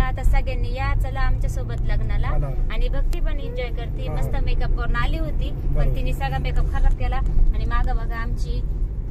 चला आता सगळ्यांनी या, चला आमच्या सोबत लग्नाला. आणि भक्ती पण एन्जॉय करते, मस्त मेकअप करून आली होती, पण तिने सगळा मेकअप खराब केला. आणि माग बघा आमची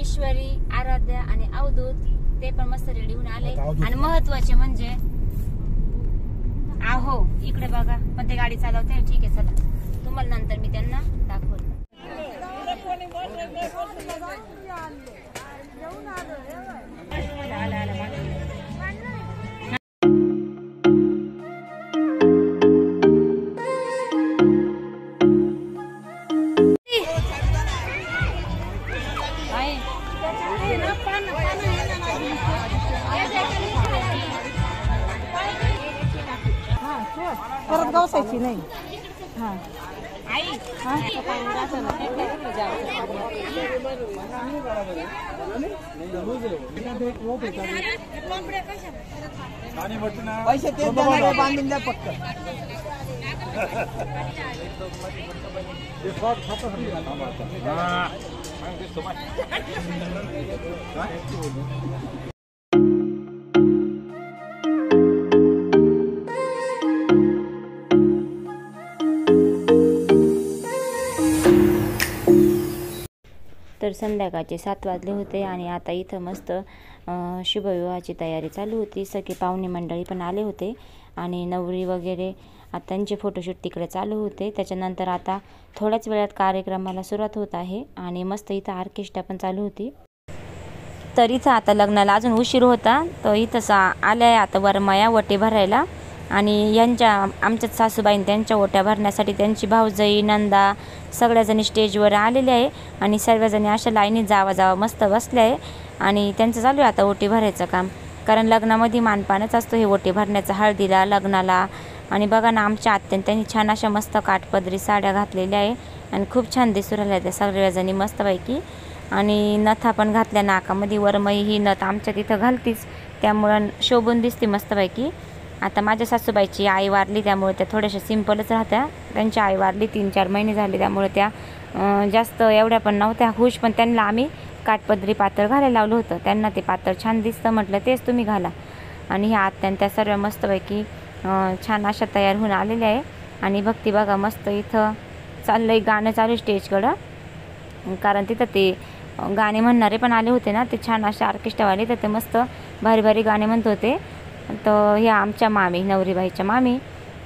ईश्वरी, आराध्या आणि अवधूत, ते पण मस्त रेडी होऊन आले. आणि महत्वाचे म्हणजे आहो इकडे बघा, पण ते गाडी चालवते. ठीक आहे, चला तुम्हाला नंतर मी त्यांना दाखवलं. परत गवसायची नाही. हा पैसे ते बांधून द्या फक्त. तर संध्याकाळचे 7 वाजले होते आणि आता इथं मस्त शुभविवाहाची तयारी चालू होती. सगळे पाहुणे मंडळी पण आले होते आणि नवरी वगैरे आता त्यांचे फोटोशूट तिकडे चालू होते. त्याच्यानंतर आता थोड्याच वेळात कार्यक्रमाला सुरुवात होत आहे आणि मस्त इथं ऑर्केस्ट्रा पण चालू होती. तर इथं आता लग्नाला अजून उशीर होता, तर इथं आल्या आता वरमाया वटे भरायला. आणि यांच्या आमच्याच सासूबाईंनी त्यांच्या ओट्या भरण्यासाठी त्यांची भाऊजाई, नंदा सगळ्याजणी स्टेजवर आलेल्या आहे. आणि सर्वजणी अशा लाईनीत जावा मस्त बसल्या आहे. आणि त्यांचं चालू आहे आता ओटी भरायचं काम, कारण लग्नामध्ये मानपानच असतो हे ओटी भरण्याचं, हळदीला, लग्नाला. आणि बघा ना आमच्या आत्याने त्यांनी छान अशा मस्त काठपदरी साड्या घातलेल्या आहे आणि खूप छान दिसू राहिल्या त्या सगळ्याजणी मस्तपैकी. आणि नथा पण घातल्या नाकामध्ये. वरमई ही नथ आमच्या तिथं घालतीच, त्यामुळं शोभून दिसते मस्तपैकी. आता माझ्या सासूबाईची आई वारली, त्यामुळे त्या थोड्याशा सिंपलच राहत्या. त्यांची आई वारली 3-4 महिने झाले, त्यामुळे त्या जास्त एवढ्या पण नव्हत्या खुश. पण त्यांना आम्ही काठपदरी पातळ घालायला लावलं होतं. त्यांना ते पातळ छान दिसतं, म्हटलं तेच तुम्ही घाला. आणि ह्या आत्याने त्या सर्व मस्तपैकी छान अशा तयार होऊन आलेल्या आहे. आणि भक्ती बघा मस्त इथं चाललंय गाणं चालू स्टेजकडं, कारण तिथं ते गाणे म्हणणारे पण आले होते ना, ते छान असे ऑर्केस्ट्रावाले, तर ते मस्त भारी भारी गाणे म्हणत होते. तर ह्या आमच्या मामी, नवरीबाईच्या मामी,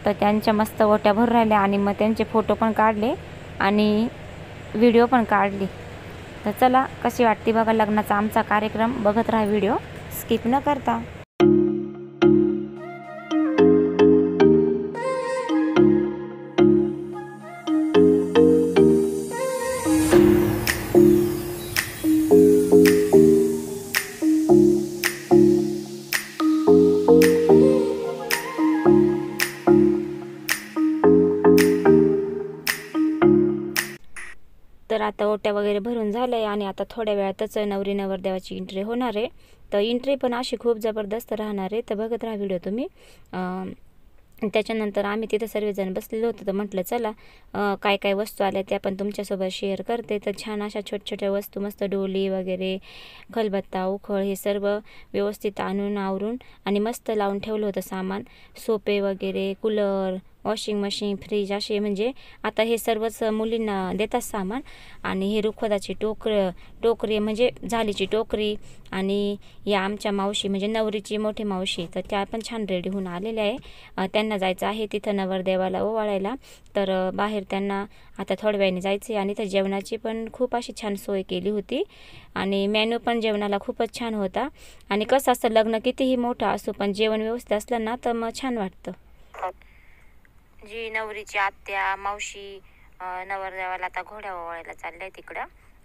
तर त्यांच्या मस्त ओट्या भरून राहिल्या आणि मग त्यांचे फोटो पण काढले आणि व्हिडिओ पण काढली. तर चला कशी वाटते बघा लग्नाचा आमचा कार्यक्रम, बघत राहा व्हिडिओ स्किप न करता. तर आता ओट्या वगैरे भरून झालंय आणि आता थोड्या वेळातच नवरी नवरदेवाची एंट्री होणार आहे. तर एंट्री पण अशी खूप जबरदस्त राहणार आहे, तर बघत राहा व्हिडिओ तुम्ही. त्याच्यानंतर आम्ही तिथं सर्वजण बसलेलो होतो, तर म्हटलं चला काय काय वस्तू आल्या त्या पण तुमच्यासोबत शेअर करते. तर छान अशा छोट्या वस्तू मस्त डोली वगैरे, खलबत्ता, उखळ हे सर्व व्यवस्थित आणून आवरून आणि मस्त लावून ठेवलं होतं सामान. सोपे वगैरे, कूलर, वॉशिंग मशीन, फ्रीज असे, म्हणजे आता हे सर्वच मुलींना देतात सामान. आणि हे रुखवताची टोकरी म्हणजे झालीची टोकरी. आणि या आमच्या मावशी म्हणजे नवरीची मोठी मावशी, तर त्या पण छान रेडी होऊन आलेल्या आहे. त्यांना जायचं आहे तिथं नवरदेवाला ओवाळायला, तर बाहेर त्यांना आता थोड्या वेळाने जायचं आहे. आणि तर जेवणाची पण खूप अशी छान सोय केली होती आणि मेनू पण जेवणाला खूपच छान होता. आणि कसं असतं लग्न कितीही मोठं असो, पण जेवण व्यवस्थित असलं ना तर मग छान वाटतं. जी नवरीची आत्या, मावशी नवरदेवाला आता घोड्या ओवाळायला चालल्या तिकडं.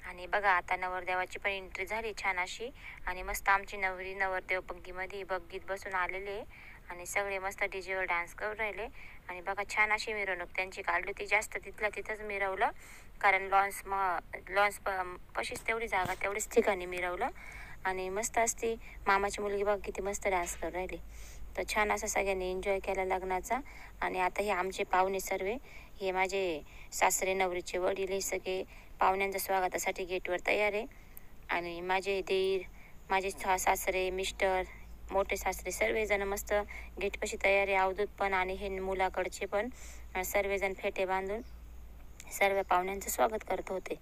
आणि बघा आता नवरदेवाची पण एंट्री झाली छान अशी. आणि मस्त आमची नवरी नवरदेव बग्गीमध्ये बग्गीत बसून आलेले आणि सगळे मस्त डीजेवर डान्स करून राहिले. आणि बघा छान अशी मिरवणूक त्यांची काढली होती. जास्त तिथल्या तिथंच मिरवलं, कारण लॉन्स पशीच तेवढी जागा तेवढीच ठिकाणी मिरवलं. आणि मस्त असती मामाची मुलगी बघ किती मस्त डान्स करून राहिली. तर छान असं सगळ्यांनी एन्जॉय केला लग्नाचा. आणि आता हे आमचे पाहुणे सर्व, हे माझे सासरे नवरीचे वडील, हे सगळे पाहुण्यांच्या स्वागतासाठी गेटवर तयार आहे. आणि माझे दीर, माझे सासरे, मिस्टर, मोठे सासरे सर्वजण मस्त गेटपाशी तयारी, अवधूत पण आणि हे मुलाकडचे पण सर्वजण फेटे बांधून सर्व पाहुण्यांचं स्वागत करत होते.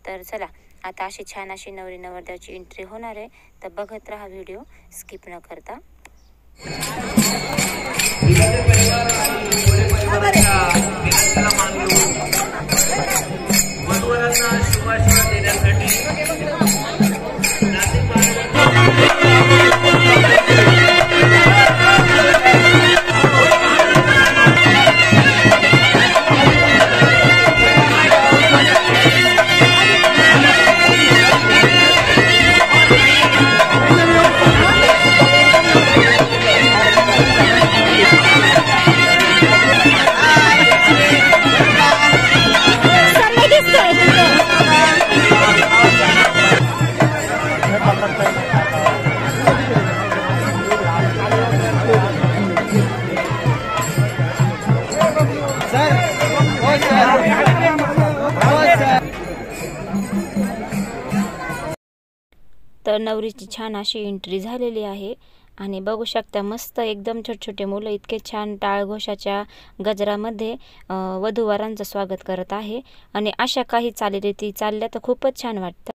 तर चला आता अशी छान अशी नवरी नवरदेवाची एंट्री होणार आहे, तर बघत राहा व्हिडिओ स्किप न करता. तर नवरीची छान अशी एंट्री झालेली आहे आणि बघू शकता मस्त एकदम छोटे छोटे मुलं इतके छान टाळघोषाच्या गजरामध्ये वधूवरांचं स्वागत करत आहे. आणि अशा काही चालीरीती चालल्या तर खूपच छान वाटतं.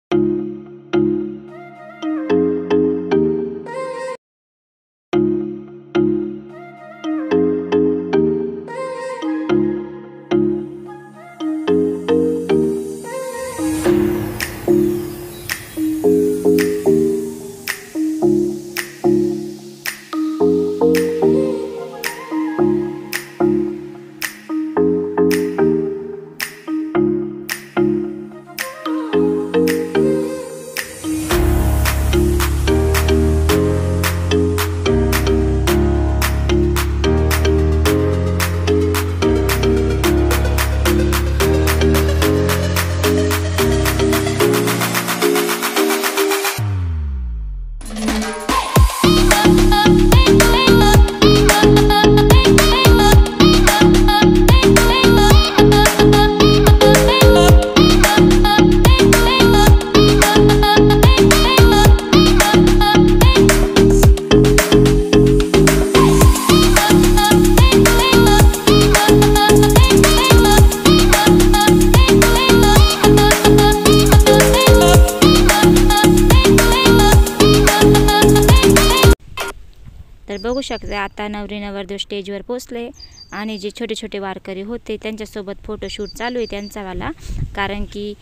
तर बघू शकता आता नवरी नवरदेव स्टेजवर पोचले आणि जे छोटे छोटे वारकरी होते त्यांच्यासोबत फोटोशूट चालू आहे त्यांचावाला, कारण की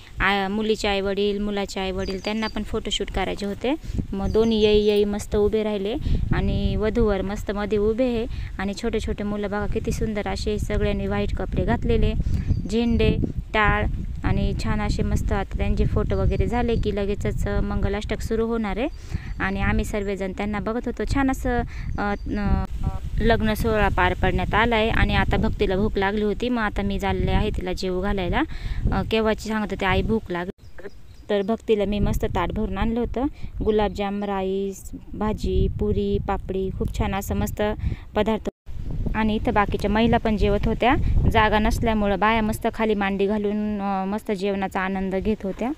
मुलीचे आईवडील मुलाचे आईवडील त्यांना पण फोटोशूट करायचे होते. मग दोन्ही येई मस्त उभे राहिले आणि वधूवर मस्त मध्ये उभे आहे आणि छोटे छोटे मुलं बघा किती सुंदर असे सगळ्यांनी व्हाईट कपडे घातलेले, झेंडे टाळ आणि छान असे मस्त. आता त्यांचे फोटो वगैरे झाले की लगेचच मंगलाष्टक सुरू होणार आहे आणि आम्ही सर्वजण त्यांना बघत होतो. छान असं लग्न सोहळा पार पडण्यात आला आहे आणि आता भक्तीला भूक लागली होती, मग आता मी चालले आहे तिला जेवू घालायला. केव्हाची सांगत होते आई भूक लागली, तर भक्तीला मी मस्त ताट भरून आणलं होतं. गुलाबजाम, राईस, भाजी, पुरी, पापडी खूप छान असं मस्त पदार्थ. आणि इथं बाकीच्या महिला पण जेवत होत्या, जागा नसल्यामुळं बाया मस्त खाली मांडी घालून मस्त जेवणाचा आनंद घेत होत्या.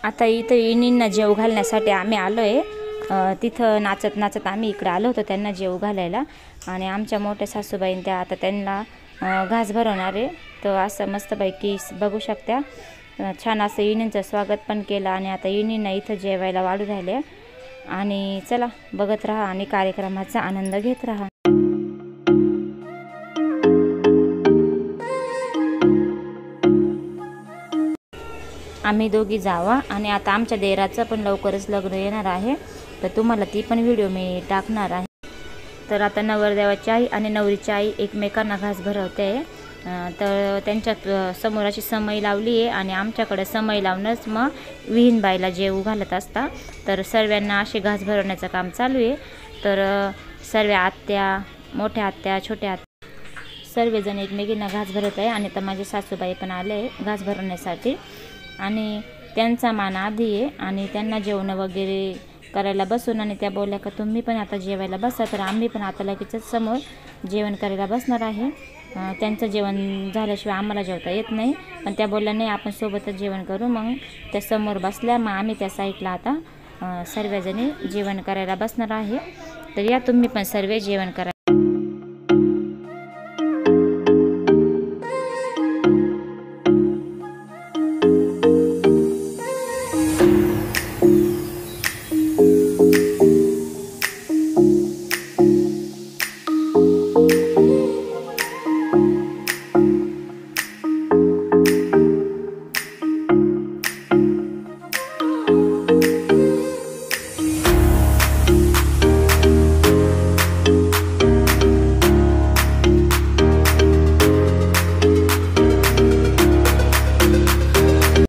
आता इथं इनींना जेव घालण्यासाठी आम्ही आलो आहे. तिथं नाचत नाचत आम्ही इकडे आलो होतो त्यांना जेव घालायला आणि आमच्या मोठ्या सासूबाईं त्या आता त्यांना घास भरवणार आहे. तर असं मस्तपैकी बघू शकता छान असं इनींचं स्वागत पण केलं आणि आता इनींना इथं जेवायला वाढू राहिले. आणि चला बघत राहा आणि कार्यक्रमाचा आनंद घेत राहा. आम्ही दोघी जावा आणि आता आमच्या देराचं पण लवकरच लग्न येणार आहे, तर तुम्हाला ती पण व्हिडिओ मी टाकणार आहे. तर आता नवरदेवाची आई आणि नवरीची आई एकमेकांना घास भरवते. तर त्यांच्यात समोर अशी समई लावली आहे आणि आमच्याकडे समई लावूनच मग विहीणबाईला जेवू घालत असता. तर सर्वांना असे घास भरवण्याचं काम चालू आहे. तर सर्व आत्या, मोठ्या आत्या, छोट्या आत्या सर्वजण एकमेकींना घास भरत आहे. आणि तर माझे सासूबाई पण आले घास भरवण्यासाठी आणि त्यांचा मान आधी आहे आणि त्यांना जेवण वगैरे करायला बसून आणि त्या बोलल्या का तुम्ही पण आता जेवायला बसा. तर आम्ही पण आता लगेचच समोर जेवण करायला बसणार आहे. त्यांचं जेवण झाल्याशिवाय आम्हाला जेवता येत नाही, पण त्या बोलल्या नाही आपण सोबतच जेवण करू. मग त्या समोर बसल्या, मग आम्ही त्या साईडला आता सर्वजणी जेवण करायला बसणार आहे. तर या तुम्ही पण सर्व जेवण करा.